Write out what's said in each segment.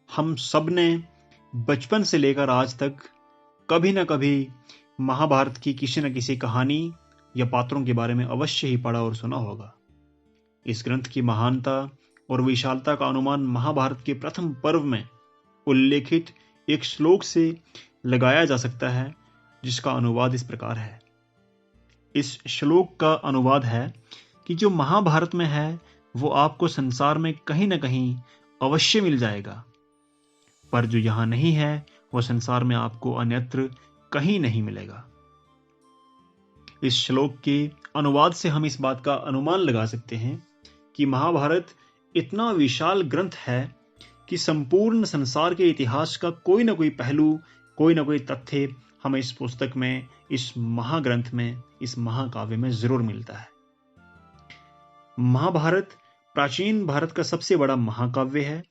हम सब ने बचपन से लेकर आज तक कभी न कभी महाभारत की किसी न किसी कहानी या पात्रों के बारे में अवश्य ही पढ़ा और सुना होगा। इस ग्रंथ की महानता और विशालता का अनुमान महाभारत के प्रथम पर्व में उल्लेखित एक श्लोक से लगाया जा सकता है, जिसका अनुवाद इस प्रकार है। इस श्लोक का अनुवाद है कि जो महाभारत में है वो आपको संसार में कहीं न कहीं अवश्य मिल जाएगा, पर जो यहां नहीं है वो संसार में आपको अन्यत्र कहीं नहीं मिलेगा। इस श्लोक के अनुवाद से हम इस बात का अनुमान लगा सकते हैं कि महाभारत इतना विशाल ग्रंथ है कि संपूर्ण संसार के इतिहास का कोई ना कोई पहलू, कोई ना कोई तथ्य हमें इस पुस्तक में, इस महाग्रंथ में, इस महाकाव्य में जरूर मिलता है। महाभारत प्राचीन भारत का सबसे बड़ा महाकाव्य है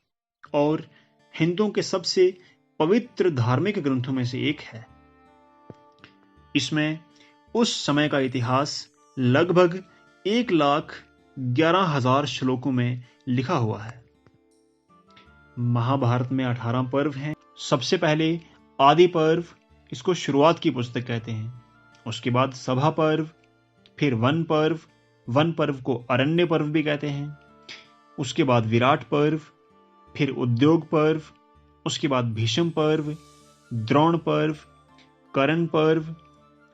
और हिंदुओं के सबसे पवित्र धार्मिक ग्रंथों में से एक है। इसमें उस समय का इतिहास लगभग 1,11,000 श्लोकों में लिखा हुआ है। महाभारत में 18 पर्व हैं। सबसे पहले आदि पर्व, इसको शुरुआत की पुस्तक कहते हैं। उसके बाद सभा पर्व, फिर वन पर्व को अरण्य पर्व भी कहते हैं। उसके बाद विराट पर्व, फिर उद्योग पर्व, उसके बाद भीष्म पर्व, द्रोण पर्व, कर्ण पर्व,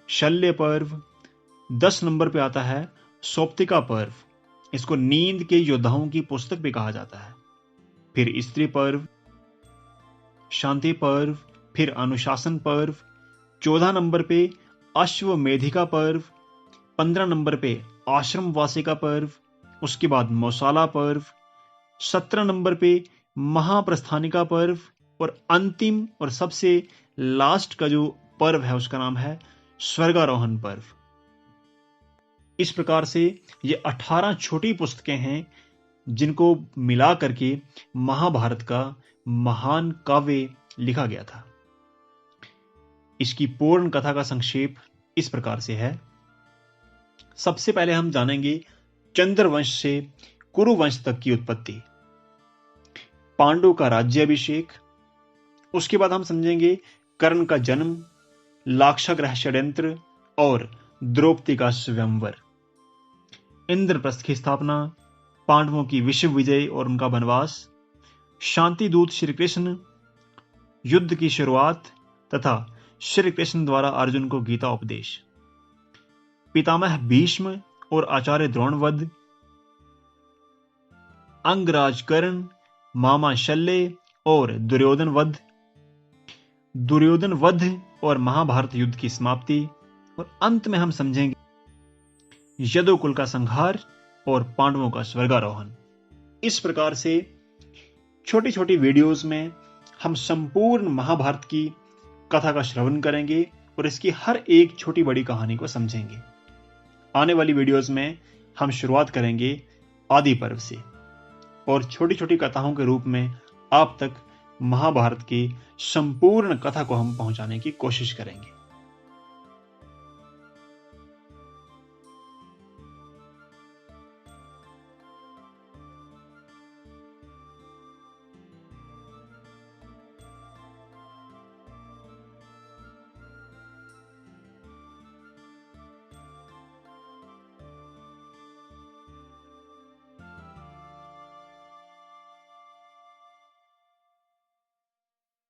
शल्य पर्व। 10 नंबर पे आता है सौप्तिका पर्व, इसको नींद के योद्धाओं की पुस्तक भी कहा जाता है। फिर स्त्री पर्व, शांति पर्व, फिर अनुशासन पर्व। 14 नंबर पे अश्वमेधिका पर्व, 15 नंबर पे आश्रम वासिका पर्व, उसके बाद मौसाला पर्व, 17 नंबर पे महाप्रस्थानिका पर्व, और अंतिम और सबसे लास्ट का जो पर्व है उसका नाम है स्वर्गारोहण पर्व। इस प्रकार से ये 18 छोटी पुस्तकें हैं जिनको मिला करके महाभारत का महान काव्य लिखा गया था। इसकी पूर्ण कथा का संक्षेप इस प्रकार से है। सबसे पहले हम जानेंगे चंद्रवंश से कुरुवंश तक की उत्पत्ति, पांडु का राज्याभिषेक। उसके बाद हम समझेंगे कर्ण का जन्म, लाक्षागृह षड्यंत्र और द्रौपदी का स्वयंवर, इंद्रप्रस्थ की स्थापना, पांडवों की विश्व विजय और उनका वनवास, शांति दूत श्री कृष्ण, युद्ध की शुरुआत तथा श्री कृष्ण द्वारा अर्जुन को गीता उपदेश, पितामह भीष्म और आचार्य द्रोण वध, अंगराज कर्ण, मामा शल्य और दुर्योधन वध और महाभारत युद्ध की समाप्ति, और अंत में हम समझेंगे यदुकुल का संहार और पांडवों का स्वर्गारोहण। इस प्रकार से छोटी छोटी वीडियोस में हम संपूर्ण महाभारत की कथा का श्रवण करेंगे और इसकी हर एक छोटी बड़ी कहानी को समझेंगे। आने वाली वीडियोस में हम शुरुआत करेंगे आदि पर्व से और छोटी छोटी कथाओं के रूप में आप तक महाभारत की संपूर्ण कथा को हम पहुंचाने की कोशिश करेंगे।